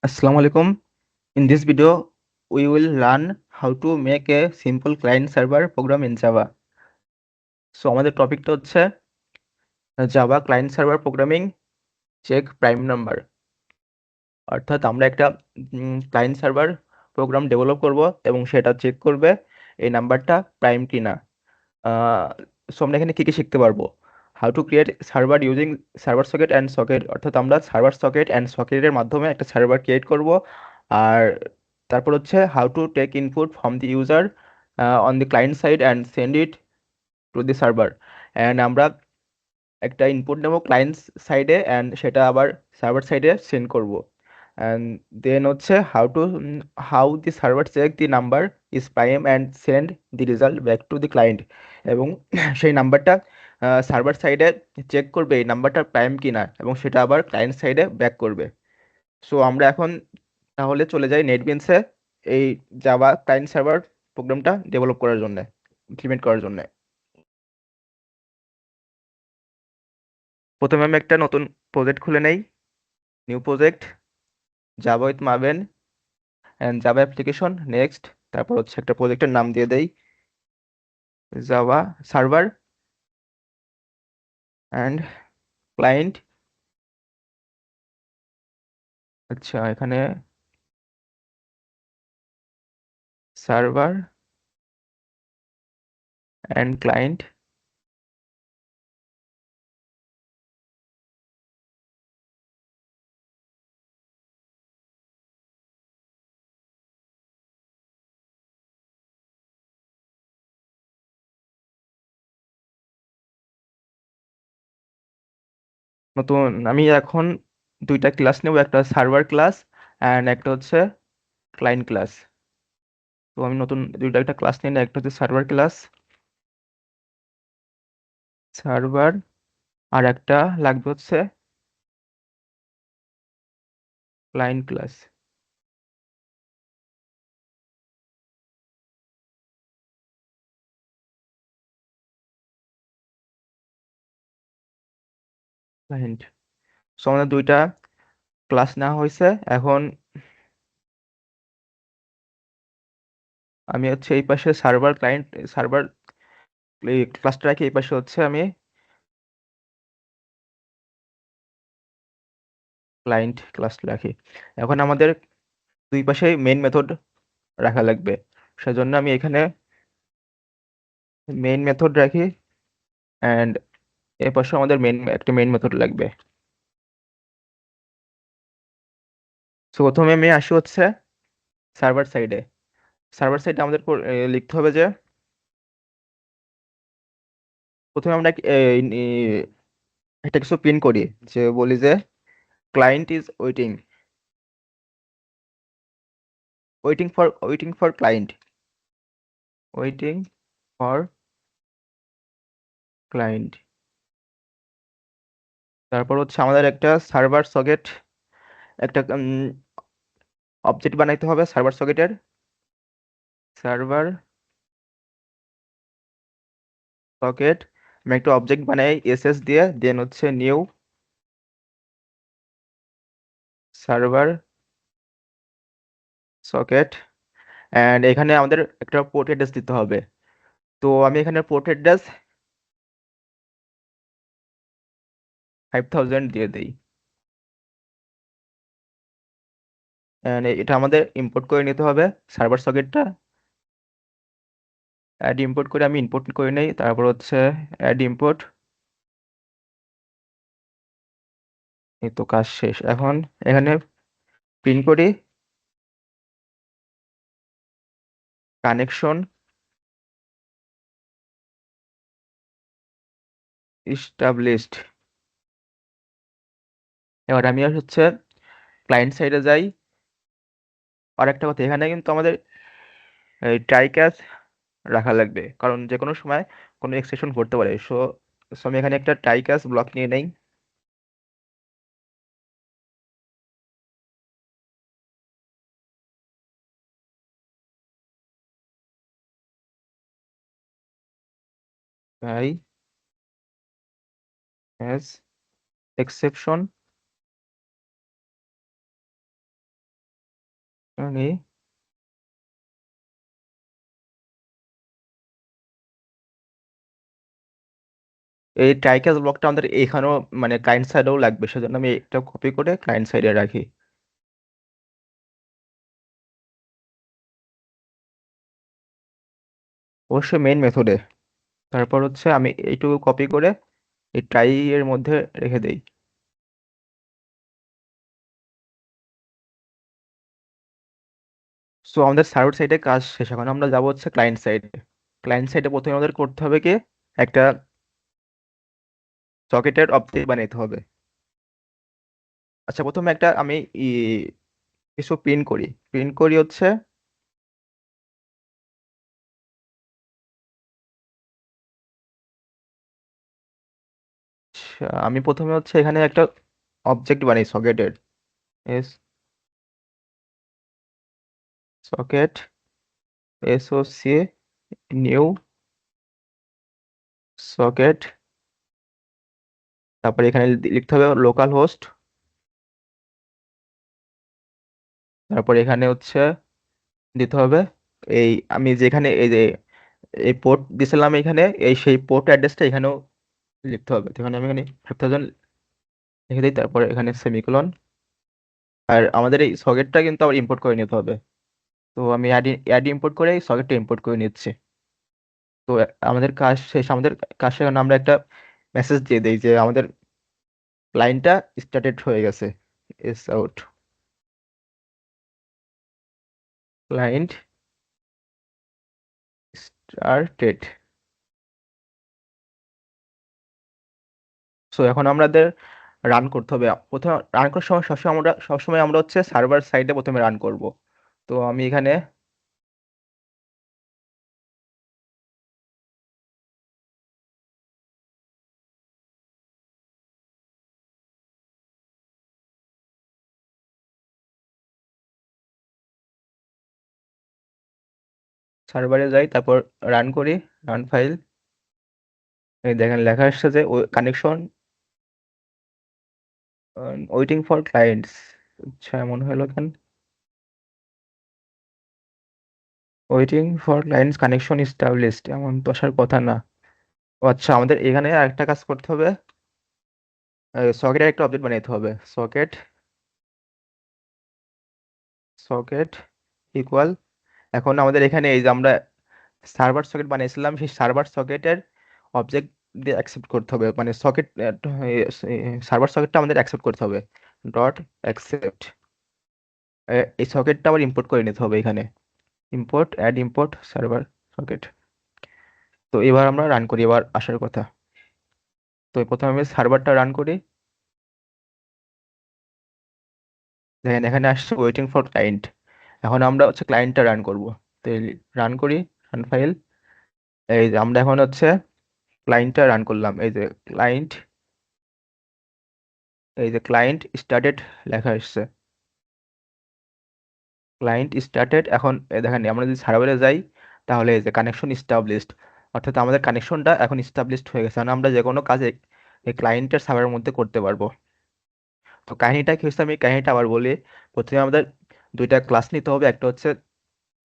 Assalamu alaikum. In this video, we will learn how to make a simple client server program in Java. আমাদের টপিকটা হচ্ছে Java client server programming check prime number. অর্থাৎ আমরা একটা client server programme develop করব এবং সেটা check করবে এই নাম্বারটা প্রাইম কিনা। আমরা এখানে কি কি শিখতে পারবো? How to create server using server socket and socket, অর্থাৎ আমরা সার্ভার সকেট অ্যান্ড সকেটের মাধ্যমে একটা সার্ভার ক্রিয়েট করব। আর তারপর হচ্ছে how to take input from the user on the client side and send it to the server. And আমরা একটা ইনপুট নেব ক্লায়েন্ট সাইডে অ্যান্ড সেটা আবার সার্ভার সাইডে সেন্ড করব। অ্যান্ড দেন হচ্ছে how the server check the number is prime and send the result back to the client, এবং সেই নাম্বারটা সার্ভার সাইডে চেক করবে এই নাম্বারটা প্রাইম কিনা এবং সেটা আবার ক্লায়েন্ট সাইডে ব্যাক করবে। আমরা এখন তাহলে চলে যাই নেটবিনসে এই জাভা ক্লায়েন্ট সার্ভার প্রোগ্রামটা ডেভেলপ করার জন্য, ইমপ্লিমেন্ট করার জন্য। প্রথমে আমি একটা নতুন প্রজেক্ট খুলে নেই, new project, Java with Maven and Java application, next. তারপর হচ্ছে একটা প্রজেক্টের নাম দিয়ে দেই জাভা সার্ভার অ্যান্ড ক্লায়েন্ট। আচ্ছা, এখানে সার্ভার অ্যান্ড ক্লায়েন্ট। নতুন আমি এখন দুইটা ক্লাস নেব, একটা সার্ভার ক্লাস অ্যান্ড একটা হচ্ছে ক্লায়েন্ট ক্লাস। আমি নতুন দুইটা একটা ক্লাস নিয়ে নিই, একটা হচ্ছে সার্ভার ক্লাস সার্ভার, আর একটা লাগবে হচ্ছে ক্লায়েন্ট ক্লাস ক্লায়েন্ট। আমাদের দুইটা ক্লাস নেওয়া হয়েছে। এখন আমি হচ্ছে এই পাশে সার্ভার ক্লায়েন্ট সার্ভার ক্লাসটা রাখি, এই পাশে হচ্ছে আমি ক্লায়েন্ট ক্লাস রাখি। এখন আমাদের দুই পাশে মেইন মেথড রাখা লাগবে, সেজন্য আমি এখানে মেইন মেথড রাখি অ্যান্ড এ পাশে আমাদের একটা মেইন মেথড লাগবে। প্রথমে আমি আসি হচ্ছে সার্ভার সাইডে। সার্ভার সাইডে আমাদের লিখতে হবে যে প্রথমে আমরা একটা কিছু প্রিন্ট করি, যে বলি যে client is waiting, waiting for client, waiting for client. তারপর হচ্ছে আমাদের একটা সার্ভার সকেট, একটা অবজেক্ট বানাইতে হবে সার্ভার সকেটের। সার্ভার সকেট আমি একটা অবজেক্ট বানাই এসএস দিয়ে, দেন হচ্ছে নিউ সার্ভার সকেট অ্যান্ড এখানে আমাদের একটা পোর্ট অ্যাড্রেস দিতে হবে। তো আমি এখানে পোর্ট অ্যাড্রেস 5000 দিয়ে দিই। এটা আমাদের ইম্পোর্ট করে নিতে হবে সার্ভার সকেটটা। অ্যাড ইম্পোর্ট করে আমি ইম্পোর্ট করে নেই, তারপর হচ্ছে অ্যাড ইম্পোর্ট। এই তো কাজ শেষ। এখন এখানে প্রিন্ট করি কানেকশন ইস্টাবলিশড। এবার আমি আর হচ্ছে ক্লায়েন্ট সাইডে যাই। আর একটা কথা, এখানে কিন্তু আমাদের ট্রাই ক্যাচ রাখা লাগবে, কারণ যে কোনো সময় কোনো এক্সেপশন ঘটতে পারে। আমি এখানে একটা ট্রাই ক্যাচ ব্লক নিয়ে নেই। ট্রাই ক্যাচ এক্সেপশন মানে এই ট্রাই ক্যাচ ব্লকটা আমাদের এখানেও মানে ক্লায়েন্ট সাইডেও লাগবে, সেজন্য আমি এটা কপি করে ক্লায়েন্ট সাইডে রাখি। অবশ্যই মেইন মেথডে। তারপর হচ্ছে আমি এইটুকু কপি করে এই ট্রাই এর মধ্যে রেখে দেই। সো আমাদের সার্ভার সাইডে কাজ শেষ, এখন আমরা যাবো হচ্ছে ক্লায়েন্ট সাইডে। ক্লায়েন্ট সাইডে প্রথমে আমাদের করতে হবে কি, একটা সকেটের অবজেক্ট বানাইতে হবে। আচ্ছা, প্রথমে একটা আমি কিছু প্রিন্ট করি হচ্ছে। আচ্ছা, আমি প্রথমে হচ্ছে এখানে একটা অবজেক্ট বানাই সকেটের। S socket SOC new socket. তারপরে এখানে লিখতে হবে লোকাল হোস্ট। তারপর এখানে হচ্ছে দিতে হবে এই আমি যেখানে এই যে এই পোর্ট দিছিলাম এখানে, এই সেই পোর্ট অ্যাড্রেসটা এখানেও লিখতে হবে। তো এখানে আমি এখানে 5000 লিখে দিই, তারপরে এখানে সেমিকোলন। আর আমাদের এই সকেটটা কিন্তু আবার ইম্পোর্ট করে নিতে হবে। তো আমি অ্যাড ইম্পোর্ট করে এই সকেটটা ইম্পোর্ট করে নিচ্ছি। তো আমাদের কাজ শেষ। আমাদের কাজ শেষ, এখন আমরা একটা মেসেজ দিয়ে দিই যে আমাদের লাইনটা স্টার্টেড হয়ে গেছে। S out client started. So এখন আমাদের রান করতে হবে। প্রথমে রান করার সময় সবসময় আমরা হচ্ছে সার্ভার সাইডে প্রথমে রান করব। তো আমি এখানে সার্ভারে যাই, তারপর রান করি, রান ফাইল। এই দেখেন লেখা আসছে যে কানেকশন ওয়েটিং ফর ক্লায়েন্টস। আচ্ছা, এমন হলো কেন? Waiting for clients connection established, এমন তো আসার কথা না। ও আচ্ছা, আমাদের এখানে আরেকটা কাজ করতে হবে। সকেটের একটা অবজেক্ট বানাইতে হবে। সকেট সকেট ইকুয়াল, এখন আমাদের এখানে এই যে আমরা সার্ভার সকেট বানিয়েছিলাম, সেই সার্ভার সকেটের অবজেক্ট দিয়ে অ্যাকসেপ্ট করতে হবে, মানে সকেট সার্ভার সকেটটা আমাদের অ্যাকসেপ্ট করতে হবে। ডট অ্যাকসেপ্ট, এই সকেটটা আবার ইম্পোর্ট করে নিতে হবে এখানে। Import add import server socket. তো এবার আমরা রান করি, এবার আসার কথা। তো প্রথমে আমি সার্ভারটা রান করি। দেখেন এখানে আসছে ওয়েটিং ফর ক্লায়েন্ট। এখন আমরা হচ্ছে ক্লায়েন্টটা রান করব। তো রান করি, রান ফাইল। এই যে আমরা এখন হচ্ছে ক্লায়েন্টটা রান করলাম। এই যে ক্লায়েন্ট স্টার্টেড লেখা আসছে। Client started. এখন দেখেন আমরা যদি সার্ভারে যাই, তাহলে এই যে কানেকশন ইস্টাবলিশড, অর্থাৎ আমাদের কানেকশনটা এখন ইস্টাবলিশড হয়ে গেছে, মানে আমরা যে কোনো কাজ এই ক্লায়েন্টের সার্ভারের মধ্যে করতে পারবো। তো কাহিনীটা কি হচ্ছে, আমি কাহিনীটা আবার বলি। প্রথমে আমাদের দুইটা ক্লাস নিতে হবে, একটা হচ্ছে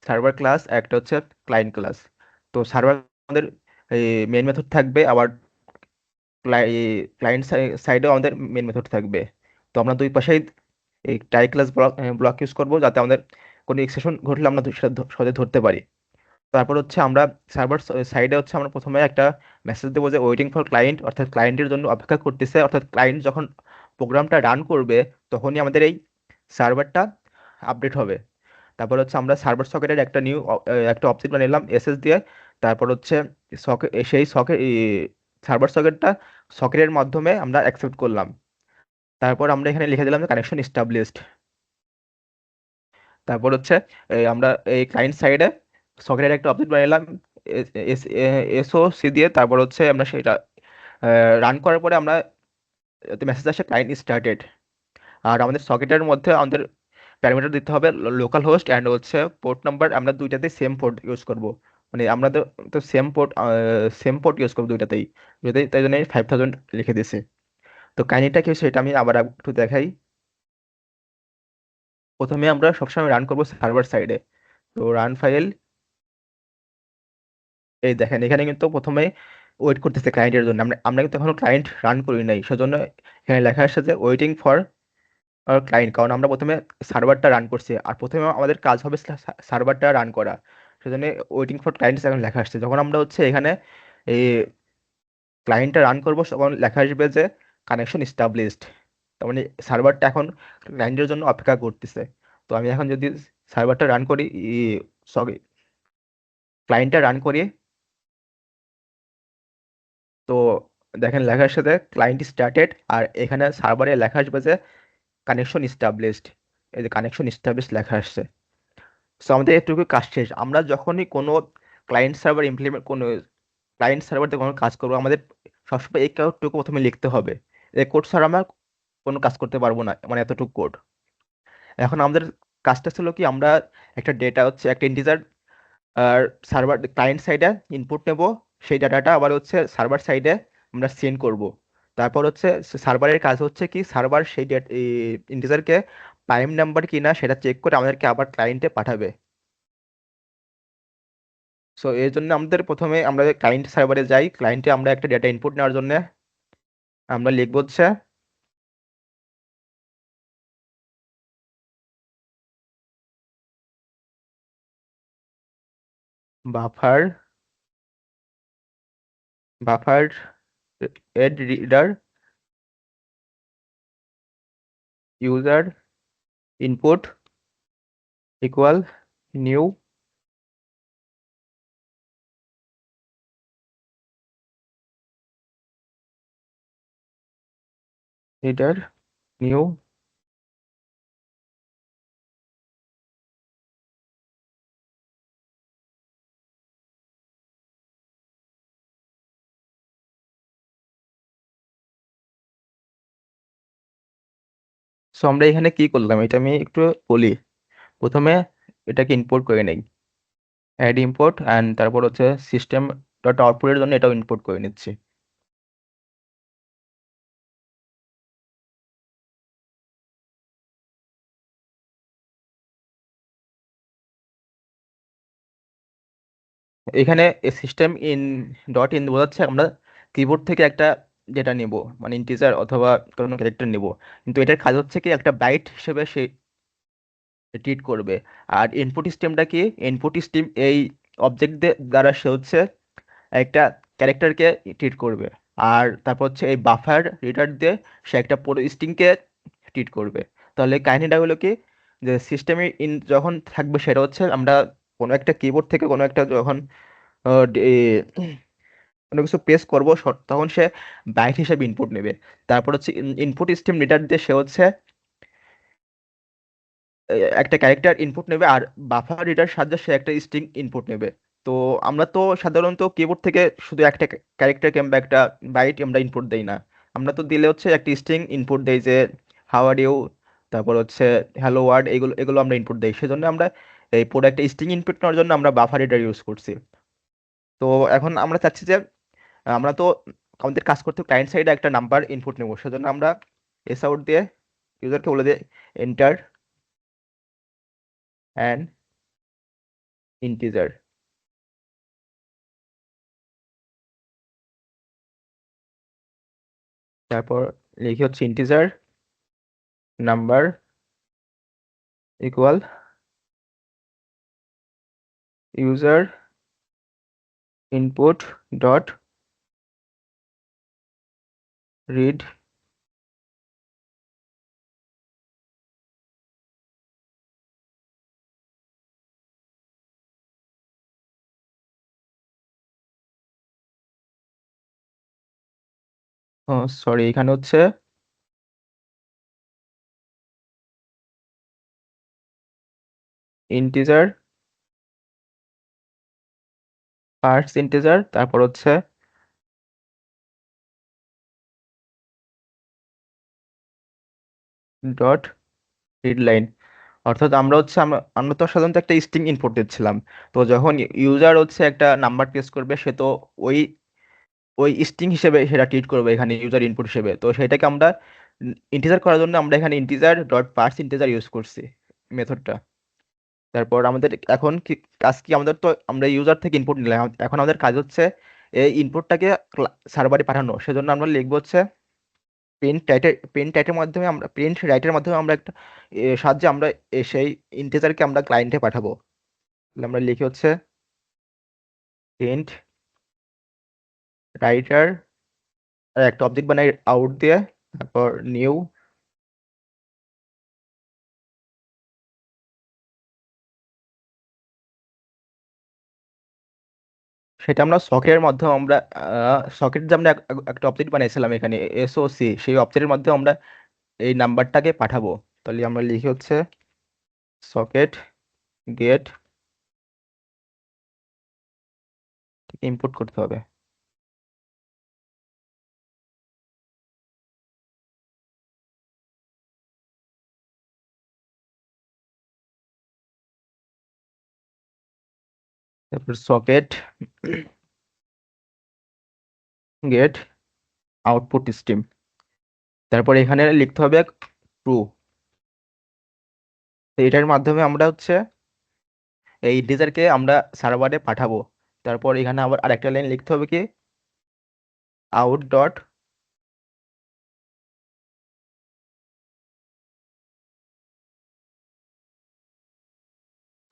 সার্ভার ক্লাস, একটা হচ্ছে ক্লায়েন্ট ক্লাস। তো সার্ভার আমাদের এই মেন মেথড থাকবে, আবার ক্লায়েন্ট সাইডেও আমাদের মেন মেথড থাকবে। তো আমরা দুই পাশেই এই টাই ক্লাস ব্লক ইউজ করব, যাতে আমাদের কোনো এক্সেপশন ঘটলে আমরা সেটা সহজে ধরতে পারি। তারপর হচ্ছে আমরা সার্ভার সাইডে হচ্ছে আমরা প্রথমে একটা মেসেজ দেবো যে ওয়েটিং ফর ক্লায়েন্ট, অর্থাৎ ক্লায়েন্টের জন্য অপেক্ষা করতেছে, অর্থাৎ ক্লায়েন্ট যখন প্রোগ্রামটা রান করবে তখনই আমাদের এই সার্ভারটা আপডেট হবে। তারপর হচ্ছে আমরা সার্ভার সকেটের একটা অবজেক্ট বানালাম এসএস দিয়ে। তারপর হচ্ছে সকেট, সেই সকেট সার্ভার সকেটটা সকেটের মাধ্যমে আমরা অ্যাকসেপ্ট করলাম। তারপর আমরা এখানে লিখে দিলাম কানেকশন এস্টাবলিশড। তারপর হচ্ছে আমরা এই ক্লায়েন্ট সাইডে সকেটের একটা অবজেক্ট বানালাম এসওসি দিয়ে। তারপর হচ্ছে আমরা সেটা রান করার পরে আমরা মেসেজ আসে ক্লায়েন্ট স্টার্টেড। আর আমাদের সকেটের মধ্যে আমাদের প্যারামিটার দিতে হবে লোকাল হোস্ট অ্যান্ড হচ্ছে পোর্ট নাম্বার, আমরা দুইটাতে সেম পোর্ট ইউজ করব। মানে আমরা তো সেম পোর্ট ইউজ করবো দুইটাতেই। দুইটাতেই, তাই জন্য 5000 লিখে দিয়েছে। তো কাহিনীটা কি সেটা আমি আবার একটু দেখাই। প্রথমে আমরা সবসময় রান করবো সার্ভার সাইডে। তো রান ফাইল, এই দেখেন এখানে কিন্তু প্রথমে ওয়েট করতেছে ক্লায়েন্টের জন্য। আমরা আমরা কিন্তু এখনো ক্লায়েন্ট রান করি নাই, সেজন্য এখানে লেখা আসছে যে ওয়েটিং ফর ক্লায়েন্ট, কারণ আমরা প্রথমে সার্ভারটা রান করছি আর প্রথমে আমাদের কাজ হবে সার্ভারটা রান করা। সেজন্য ওয়েটিং ফর ক্লায়েন্ট এখন লেখা আসছে। যখন আমরা হচ্ছে এখানে এই ক্লায়েন্টটা রান করবো তখন লেখা আসবে যে কানেকশন স্টাবলিশড, তার মানে সার্ভারটা এখন ক্লায়েন্টের জন্য অপেক্ষা করতেছে। তো আমি এখন যদি সার্ভারটা রান করি, সরি, ক্লায়েন্টটা রান করি, তো দেখেন লেখা আসছে যে ক্লায়েন্ট স্টার্টেড, আর এখানে সার্ভারে লেখা আসবে যে কানেকশন স্টাবলিশড। এই যে কানেকশন স্টাবলিশড লেখা আসছে। সো আমাদের এটুকু কাজ শেষ। আমরা যখনই কোনো কোনো ক্লায়েন্ট সার্ভারতে কোনো কাজ করবো, আমাদের সবসময় এই কোডটুকু প্রথমে লিখতে হবে। এই কোড ছাড়া আমরা কোনো কাজ করতে পারবো না, মানে এতটুকু কোড। এখন আমাদের কাজটা ছিল কি, আমরা একটা ডেটা হচ্ছে একটা ইন্টিজার আর সার্ভার ক্লায়েন্ট সাইডে ইনপুট নেব, সেই ডাটাটা আবার হচ্ছে সার্ভার সাইডে আমরা সেন্ড করব। তারপর হচ্ছে সার্ভারের কাজ হচ্ছে কি, সার্ভার সেই ইন্টিজারকে প্রাইম নাম্বার কিনা সেটা চেক করে আমাদেরকে আবার ক্লায়েন্টে পাঠাবে। সো এর জন্য আমাদের প্রথমে আমরা ক্লায়েন্ট সার্ভারে যাই, ক্লায়েন্টে আমরা একটা ডেটা ইনপুট নেওয়ার জন্য আমরা লিখব হচ্ছে buffer buffered reader user input equal new reader new. So আমরা এখানে কি করলাম এটা আমি একটু বলি। প্রথমে এটাকে ইম্পোর্ট করে নেই, অ্যাড ইম্পোর্ট, অ্যান্ড তারপর হচ্ছে সিস্টেম ডট আউটপুটের জন্য এটাও ইম্পোর্ট করে নিচ্ছি। এখানে সিস্টেম ইন ডট ইন বোঝাচ্ছে আমরা কিবোর্ড থেকে একটা ডেটা নিব, মানে ইন্টিজার অথবা কোনো ক্যারেক্টার নিব, কিন্তু এটার কাজ হচ্ছে কি একটা বাইট হিসেবে সে ট্রিট করবে। আর ইনপুট স্ট্রিমটা কি, ইনপুট স্ট্রিম এই অবজেক্ট দ্বারা সে হচ্ছে একটা ক্যারেক্টারকে ট্রিট করবে। আর তারপর হচ্ছে এই বাফার রিডার দিয়ে সে একটা পুরো স্ট্রিংকে ট্রিট করবে। তাহলে কাহিনীটা হলো কি, যে সিস্টেমে ইন যখন থাকবে সেটা হচ্ছে আমরা কোনো একটা কিবোর্ড থেকে কোনো একটা যখন কোনো কিছু প্রেস করবো তখন সে বাইট হিসেবে ইনপুট নেবে। তারপর হচ্ছে ইনপুট স্ট্রিম রিডার দিয়ে সে হচ্ছে একটা ক্যারেক্টার ইনপুট নেবে, আর বাফার রিডার সাহায্যে সে একটা স্ট্রিং ইনপুট নেবে। তো আমরা তো সাধারণত কিবোর্ড থেকে শুধু একটা ক্যারেক্টার কিংবা একটা বাইট আমরা ইনপুট দেই না, আমরা তো দিলে হচ্ছে একটা স্ট্রিং ইনপুট দেই যে হাউ আর ইউ, তারপর হচ্ছে হ্যালো ওয়ার্ড, এগুলো এগুলো আমরা ইনপুট দেই। সেজন্য আমরা এই পুরো একটা স্ট্রিং ইনপুট নেওয়ার জন্য আমরা বাফার রিডার ইউজ করছি। তো এখন আমরা চাচ্ছি যে আমরা তো আমাদের কাজ করতে ক্লায়েন্ট সাইডে একটা নাম্বার ইনপুট নেবো, সেজন্য আমরা এস আউট দিয়ে ইউজারকে বলে দিই এন্টার অ্যান্ড ইন্টিজার। তারপর লিখি হচ্ছে integer number equal user input dot read. Oh sorry, এখানে হচ্ছে ইন্টিজার ফার্স্ট ইন্টিজার, তারপর হচ্ছে ডট রিড লাইন। অর্থাৎ আমরা হচ্ছে আমরা তো সাধারণত একটা স্ট্রিং ইনপুট দিচ্ছিলাম। তো যখন ইউজার হচ্ছে একটা নাম্বার প্রেস করবে, সে তো ওই ওই স্ট্রিং হিসেবে সেটা ট্রিট করবে এখানে ইউজার ইনপুট হিসেবে। তো সেটাকে আমরা ইন্টিজার করার জন্য আমরা এখানে integer dot purse integer use করছি। মেথডটা। তারপর আমাদের এখন কি কাজ, কি আমাদের তো আমরা ইউজার থেকে ইনপুট নিলাম, এখন আমাদের কাজ হচ্ছে এই ইনপুটটাকে সার্ভারে পাঠানো। সেজন্য আমরা লিখবো হচ্ছে প্রিন্ট রাইটের মাধ্যমে আমরা একটা সাহায্যে আমরা সেই ইন্টিজারকে আমরা ক্লায়েন্টে পাঠাবো। তাহলে আমরা লিখি হচ্ছে প্রিন্ট রাইটার, আর একটা অবজেক্ট বানাই আউট দিয়ে, তারপর নিউ। সেটা আমরা সকেটের মাধ্যমে আমরা সকেট যে আমরা একটা অবজেক্ট বানিয়েছিলাম এখানে এসওসি, সেই অবজেক্টের মাধ্যমে আমরা এই নাম্বারটাকে পাঠাবো। তাহলে আমরা লিখি হচ্ছে সকেট গেট, ইনপুট করতে হবে। তারপর সকেট গেট আউটপুট স্ট্রিম, তারপর এখানে লিখতে হবে ট্রু। এটার মাধ্যমে আমরা হচ্ছে এই ইন্টিজারকে আমরা সার্ভারে পাঠাবো। তারপর এখানে আবার আরেকটা লাইন লিখতে হবে কি out dot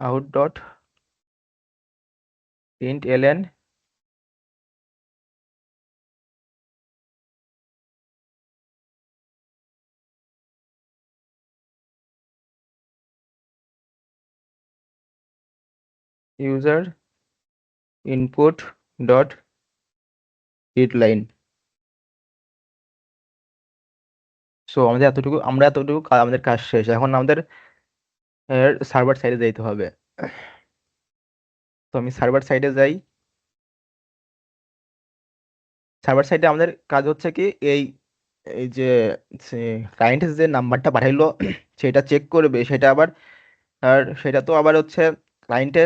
out dot println user input dot read line. So আমাদের কাজ শেষ। এখন আমাদের সার্ভার সাইডে যেতে হবে। তো আমি সার্ভার সাইডে যাই। সার্ভার সাইডে আমাদের কাজ হচ্ছে কি এই এই যে ক্লায়েন্ট যে নাম্বারটা পাঠাইলো সেটা চেক করবে, সেটা আবার আর সেটা তো আবার হচ্ছে ক্লায়েন্টে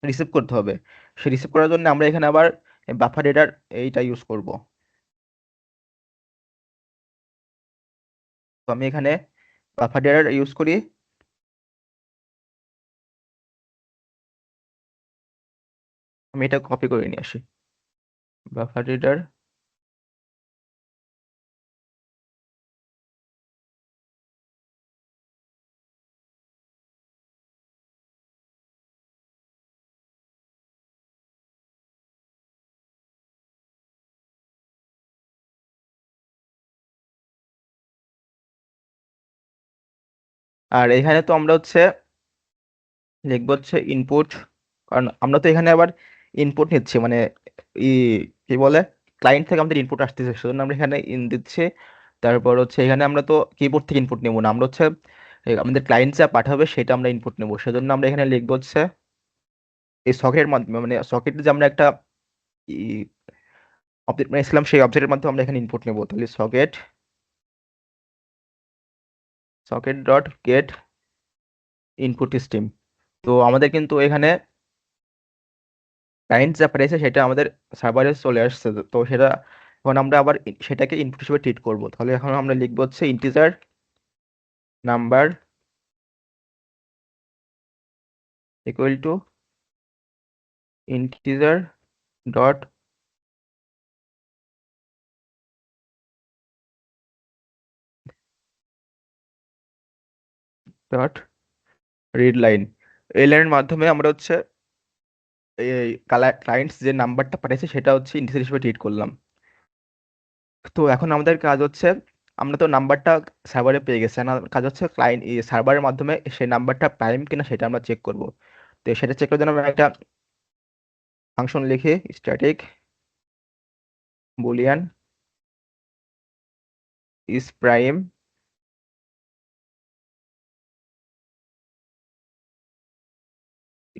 রিসিভ করতে হবে। সে রিসিভ করার জন্য আমরা এখানে আবার বাফার হেডার এইটা ইউজ করব। তো আমি এখানে বাফার হেডার ইউজ করি। আমি এটা কপি করে নিয়ে আসি, বাফার হেডার। আর এখানে তো আমরা হচ্ছে লিখবো হচ্ছে ইনপুট, কারণ আমরা তো এখানে আবার ইনপুট নিচ্ছি, মানে ই কি বলে ক্লায়েন্ট থেকে আমাদের ইনপুট আসতেছে, সেজন্য আমরা এখানে ইন দিচ্ছি। তারপর হচ্ছে এখানে আমরা তো কিবোর্ড থেকে ইনপুট নেবো না, আমরা হচ্ছে আমাদের ক্লায়েন্ট যা পাঠাবে সেটা আমরা ইনপুট নেবো। সেজন্য আমরা এখানে লিখবো হচ্ছে এই সকেটের মাধ্যমে, মানে সকেটে যে আমরা একটা অবজেক্ট বানিয়েছিলাম সেই অবজেক্টের মাধ্যমে আমরা এখানে ইনপুট নেবো। তাহলে socket socket dot gate input stream. তো আমাদের কিন্তু এখানে ক্লায়েন্ট যা পাঠিয়েছে সেটা আমাদের সার্ভারে চলে আসছে। তো সেটা এখন আমরা আবার সেটাকে ইনপুট হিসেবে ট্রিট করবো। তাহলে এখন আমরা লিখবো হচ্ছে integer number equal two integer dot dot read line. এই লাইনের মাধ্যমে আমরা হচ্ছে এই ক্লায়েন্টস যে নাম্বারটা পাঠিয়েছে সেটা হচ্ছে ইন্টিজার হিসেবে ট্রিট করলাম। তো এখন আমাদের কাজ হচ্ছে আমরা তো নাম্বারটা সার্ভারে পেয়ে গেছি, এখন আমাদের কাজ হচ্ছে ক্লায়েন্ট সার্ভারের মাধ্যমে সেই নাম্বারটা প্রাইম কিনা সেটা আমরা চেক করব। তো সেটা চেক করার জন্য আমরা একটা ফাংশন লিখি static Boolean is prime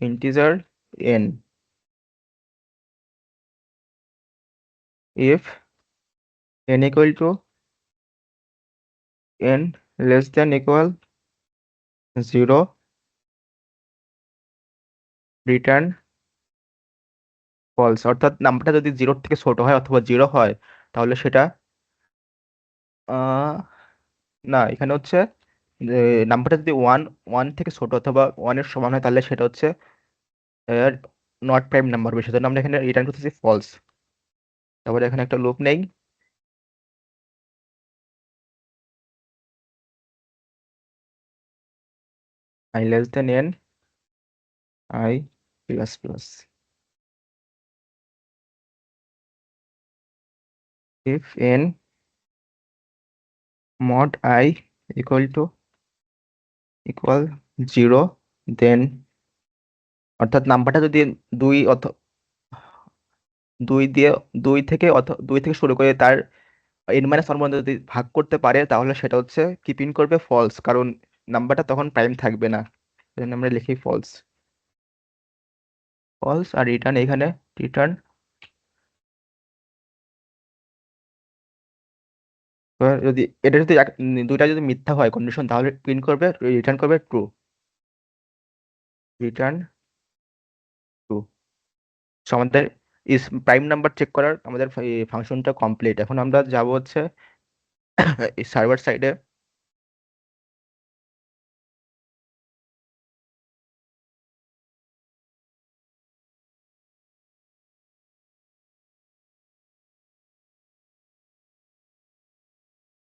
integer n if n equal to n less than equal 0 return false. অর্থাৎ নাম্বারটা যদি 0 থেকে ছোট হয় অথবা 0 হয় তাহলে সেটা আহ না, এখানে হচ্ছে নাম্বারটা যদি ওয়ান ওয়ান থেকে ছোট অথবা ওয়ানের সমান হয় তাহলে সেটা হচ্ছে নট প্রাইম নাম্বার হবে, সেজন্য আমরা এখানে রিটার্ন করতেছি ফলস। তারপরে এখানে একটা লুপ নেই, I less than n, I plus plus. If n mod I equal 0, then অর্থাৎ নাম্বারটা যদি দুই অথ দুই দিয়ে দুই থেকে শুরু করে তার n মাইনাস ওয়ান পর্যন্ত যদি ভাগ করতে পারে তাহলে সেটা হচ্ছে কি প্রিন্ট করবে, ফলস, কারণ নাম্বারটা তখন প্রাইম থাকবে না। সেজন্য আমরা লিখি ফলস। ফলস আর রিটার্ন এখানে রিটার্ন, যদি এটা যদি দুইটা যদি মিথ্যা হয় কন্ডিশন তাহলে প্রিন্ট করবে, রিটার্ন করবে ট্রু, রিটার্ন ট্রু। আমাদের ইস প্রাইম নাম্বার চেক করার আমাদের ফাংশনটা কমপ্লিট। এখন আমরা যাব হচ্ছে এই সার্ভার সাইডে।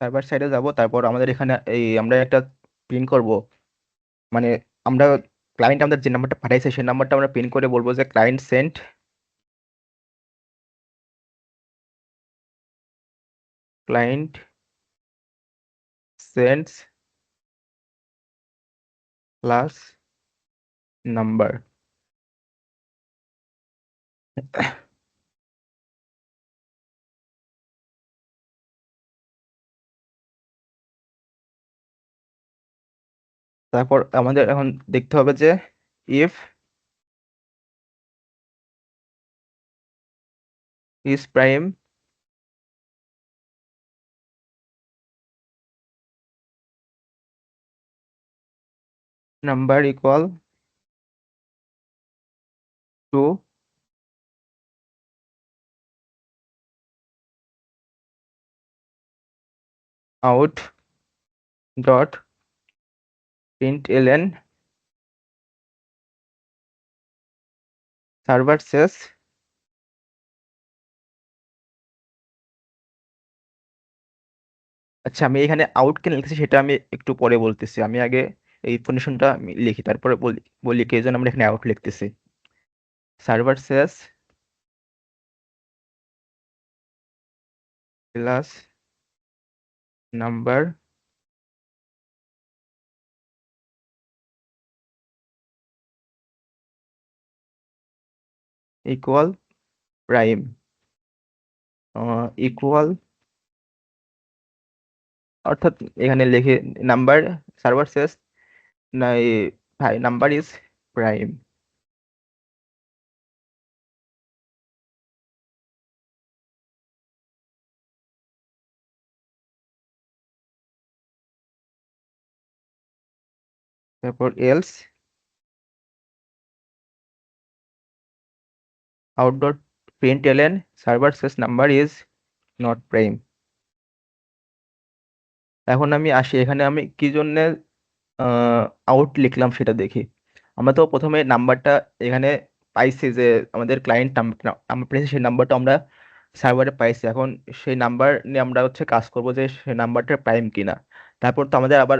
সার্ভার সাইডে যাব, তারপর আমাদের এখানে আমরা একটা প্রিন্ট করব, মানে আমরা ক্লায়েন্ট আমাদের যে নাম্বারটা পাঠাইছে সেই নাম্বারটা আমরা প্রিন্ট করে বলবো যে client sent client sends plus number. তারপর আমাদের এখন দেখতে হবে যে if is prime number equal to out dot println server শেষ। আচ্ছা, আমি এখানে আউট কেন লিখেছি সেটা আমি একটু পরে বলতেছি, আমি আগে এই ইনফরমেশনটা লিখি, তারপরে বলি বলি কি জন্য আমরা এখানে আউট লিখতেছি। সার্ভার শেষ plus number equal prime, equal অর্থাৎ এখানে লিখে নাম্বার সার্ভার শেষ না, ভাই নাম্বার ইজ প্রাইম। তারপর else out dot println server শেষ নাম্বার ইজ নট প্রাইম। এখন আমি আসি এখানে আমি কি জন্য আউট লিখলাম সেটা দেখি। আমরা তো প্রথমে নাম্বারটা এখানে পাইছি যে আমাদের ক্লায়েন্ট নাম্বার পেয়েছে, সেই নাম্বারটা আমরা সার্ভারে পাইছি। এখন সেই নাম্বার নিয়ে আমরা হচ্ছে কাজ করবো যে সেই নাম্বারটা প্রাইম কিনা। তারপর তো আমাদের আবার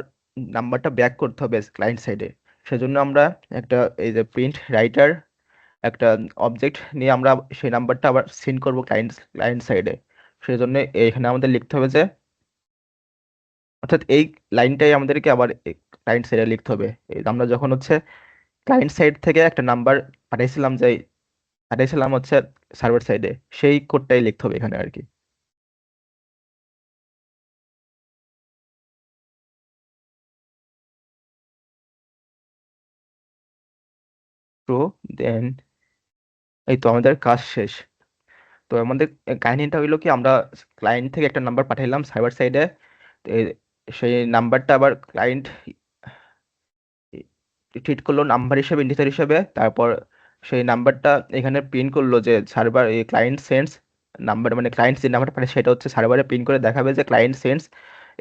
নাম্বারটা ব্যাক করতে হবে ক্লায়েন্ট সাইডে। সেজন্য আমরা একটা এই যে প্রিন্ট রাইটার একটা অবজেক্ট নিয়ে আমরা সেই নাম্বারটা আবার সেন্ড করবো ক্লায়েন্ট সাইডে। সেই জন্য এখানে আমাদের লিখতে হবে যে, অর্থাৎ এই লাইনটাই আমাদেরকে আবার ক্লায়েন্ট সাইডে লিখতে হবে। আমরা যখন হচ্ছে ক্লায়েন্ট সাইড থেকে একটা নাম্বার পাঠাইছিলাম যে পাঠাইছিলাম হচ্ছে সার্ভার সাইডে, সেই কোডটাই লিখতে হবে এখানে আর কি। তো দেন এই তো আমাদের কাজ শেষ। তো আমাদের কাহিনীটা হইলো কি, আমরা ক্লায়েন্ট থেকে একটা নাম্বার পাঠাইলাম সার্ভার সাইডে, সেই নাম্বারটা আবার ক্লায়েন্ট ট্রিট করলো নাম্বার হিসেবে, ইন্ডিসার হিসেবে। তারপর সেই নাম্বারটা এখানে প্রিন্ট করলো যে সার্ভার ক্লায়েন্ট সেন্স নাম্বার, মানে ক্লায়েন্ট যে নাম্বারটা পাঠায় সেটা হচ্ছে সার্ভারে প্রিন্ট করে দেখাবে যে ক্লায়েন্ট সেন্স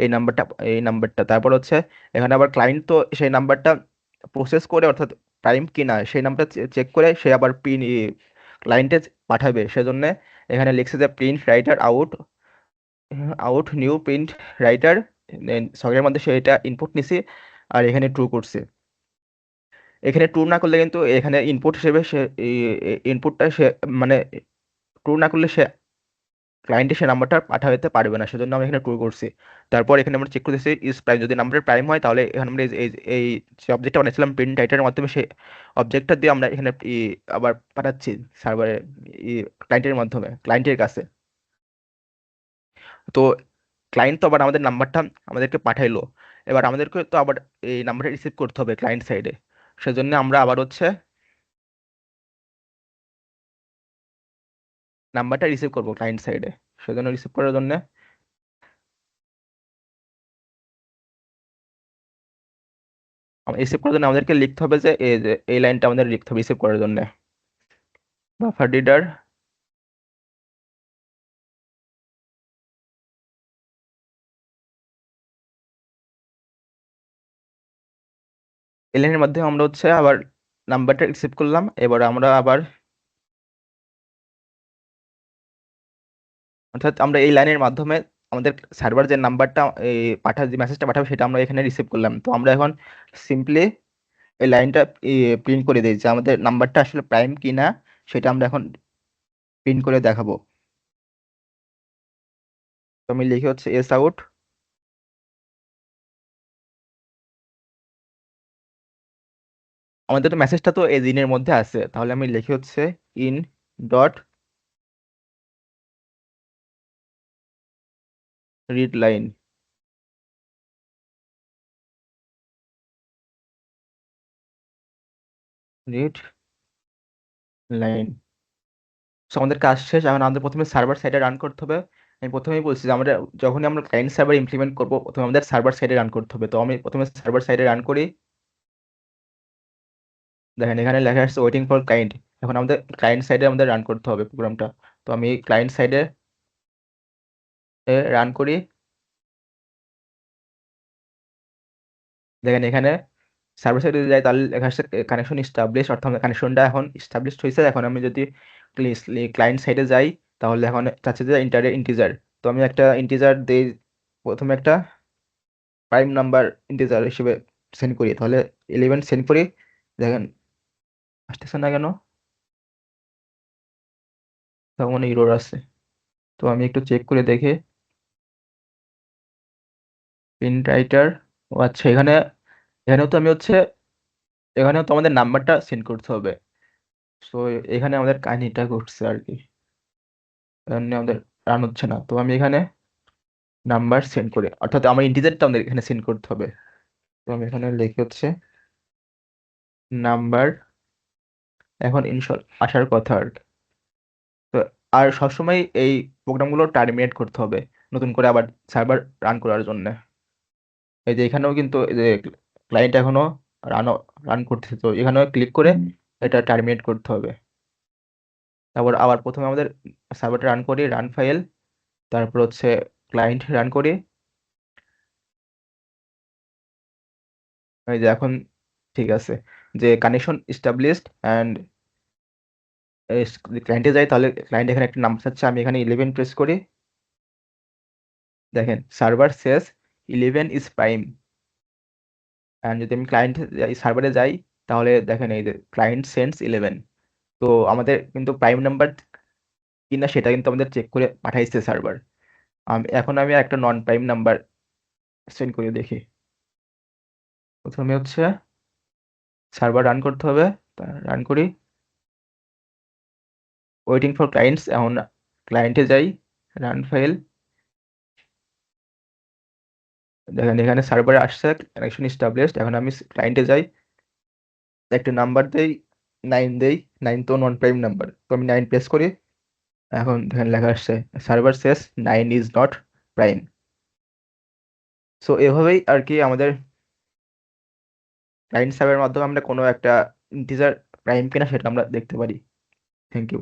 এই নাম্বারটা এই নাম্বারটা তারপর হচ্ছে এখানে আবার ক্লায়েন্ট তো সেই নাম্বারটা প্রসেস করে, অর্থাৎ প্রাইম কিনা সেই নাম্বারটা চেক করে সে আবার পিন ক্লায়েন্টে পাঠাবে। সেজন্য এখানে লিখছে যে print writer out out new print writer সকেটের মধ্যে সেটা ইনপুট নিছি আর এখানে ট্রু করছে। এখানে ট্রু না করলে কিন্তু এখানে ইনপুট হিসেবে সে ইনপুটটা সে মানে ট্রু না করলে সে ক্লায়েন্টে সে নাম্বারটা পাঠাতে পারবে না, সেজন্য আমরা এখানে ট্রু করছি। তারপর এখানে আমরা চেক করতেছি ইজ প্রাইম, যদি নাম্বারের প্রাইম হয় তাহলে এখানে আমরা এই যে অবজেক্টটা বানিয়েছিলাম প্রিন্ট রাইটারের মাধ্যমে সেই অবজেক্টটা দিয়ে আমরা এখানে আবার পাঠাচ্ছি সার্ভারে ক্লায়েন্টের মাধ্যমে ক্লায়েন্টের কাছে। তো ক্লায়েন্ট তো আবার আমাদের নাম্বারটা আমাদেরকে পাঠাইলো, এবার আমাদেরকে তো আবার এই নাম্বারটা রিসিভ করতে হবে ক্লায়েন্ট সাইডে। সেজন্য আমরা আবার হচ্ছে নাম্বারটা রিসিভ করবো ক্লায়েন্ট সাইডে। সেজন্য রিসিভ করার জন্য রিসিভ করার জন্য আমাদেরকে লিখতে হবে যে এই লাইনটা আমাদের লিখতে হবে রিসিভ করার জন্য, বাফার রিডার এই লাইনের মাধ্যমে আমরা হচ্ছে আবার নাম্বারটা রিসিভ করলাম। এবার আমরা আবার অর্থাৎ আমরা এই লাইনের মাধ্যমে আমাদের সার্ভার যে নাম্বারটা এই যে মেসেজটা পাঠাবে সেটা আমরা এখানে রিসিভ করলাম। তো আমরা এখন সিম্পলি এই লাইনটা প্রিন্ট করে দিই যে আমাদের নাম্বারটা আসলে প্রাইম কি না সেটা আমরা এখন প্রিন্ট করে দেখাবো। তো আমি লিখি হচ্ছে এস আউট, আমাদের তো মেসেজটা তো এই দিনের মধ্যে আছে, তাহলে আমি লিখি হচ্ছে in dot read line, read line. So আমাদের কাজ শেষ, এখন আমাদের প্রথমে সার্ভার সাইডে রান করতে হবে। আমি প্রথমেই বলছি যে আমরা যখনই আমরা ক্লায়েন্ট সার্ভার ইমপ্লিমেন্ট করবো প্রথমে আমাদের সার্ভার সাইডে রান করতে হবে। তো আমি প্রথমে সার্ভার সাইডে রান করি। দেখেন এখানে লেখা আসছে ওয়েটিং ফর ক্লায়েন্ট, এখন আমাদের ক্লায়েন্ট সাইডে আমাদের রান করতে হবে প্রোগ্রামটা। তো আমি ক্লায়েন্ট সাইডে রান করি। দেখেন এখানে সার্ভার সাইডে যদি যাই তাহলে লেখা আসছে কানেকশন ইস্টাবলিশ, অর্থাৎ কানেকশনটা এখন ইস্টাবলিশ হয়েছে। এখন আমি যদি ক্লায়েন্ট সাইডে যাই তাহলে এখন চাচ্ছে যে ইন্টিজার। তো আমি একটা ইন্টিজার দিই, প্রথমে একটা প্রাইম নাম্বার ইন্টিজার হিসেবে সেন্ড করি, তাহলে 11 সেন্ড করি। দেখেন আসতেছে না কেন, তখন ইরোর আছে। তো আমি একটু চেক করে দেখি প্রিন্ট রাইটার। ও আচ্ছা, এখানেও তো আমি হচ্ছে এখানেও তো আমাদের নাম্বারটা সেন্ড করতে হবে। তো এখানে আমাদের কাহিনীটা ঘটছে আর কি, এখানে আমাদের রান হচ্ছে না। তো আমি এখানে নাম্বার সেন্ড করি, অর্থাৎ আমার ইন্টিজারটা আমাদের এখানে সেন্ড করতে হবে। তো আমি এখানে লিখে হচ্ছে নাম্বার, এখন ইনশাল আসার কথা আর কি। তো আর সবসময় এই প্রোগ্রামগুলো টার্মিনেট করতে হবে নতুন করে আবার সার্ভার রান করার জন্য। এই যে এখানেও কিন্তু এই যে ক্লায়েন্ট এখনো রান রান করতেছে, তো এখানেও ক্লিক করে এটা টার্মিনেট করতে হবে। তারপর আবার প্রথমে আমাদের সার্ভারটা রান করি, রান ফাইল, তারপর হচ্ছে ক্লায়েন্ট রান করি। এই যে এখন ঠিক আছে যে কানেকশন এস্টাবলিশড অ্যান্ড ক্লায়েন্টে যাই তাহলে ক্লায়েন্ট এখানে একটা নাম্বার চাচ্ছে, আমি এখানে 11 প্রেস করি। দেখেন server says 11 is prime. And যদি আমি ক্লায়েন্ট সার্ভারে যাই তাহলে দেখেন এই যে ক্লায়েন্ট সেন্ডস 11। তো আমাদের কিন্তু প্রাইম নাম্বার কিনা সেটা কিন্তু আমাদের চেক করে পাঠাইছে সার্ভার। এখন আমি একটা নন প্রাইম নাম্বার সেন্ড করে দেখি। প্রথমে হচ্ছে সার্ভার রান করতে হবে, রান করি, ওয়েটিং ফর ক্লায়েন্টস। এখন ক্লায়েন্টে যাই, রান ফাইল, দেখেন এখানে সার্ভারে আসছে কানেকশন এস্টাবলিশড। এখন আমি ক্লায়েন্টে যাই, একটা নাম্বার দেই, 9 দেই, 9 তো নন প্রাইম নাম্বার, তো আমি 9 প্রেস করি। এখন দেখেন লেখা আসছে server says 9 is not prime. So এভাবেই আর কি আমাদের ক্লায়েন্ট সার্ভারের মাধ্যমে আমরা কোনো একটা ইন্টিজার প্রাইম কিনা সেটা আমরা দেখতে পারি। Thank you.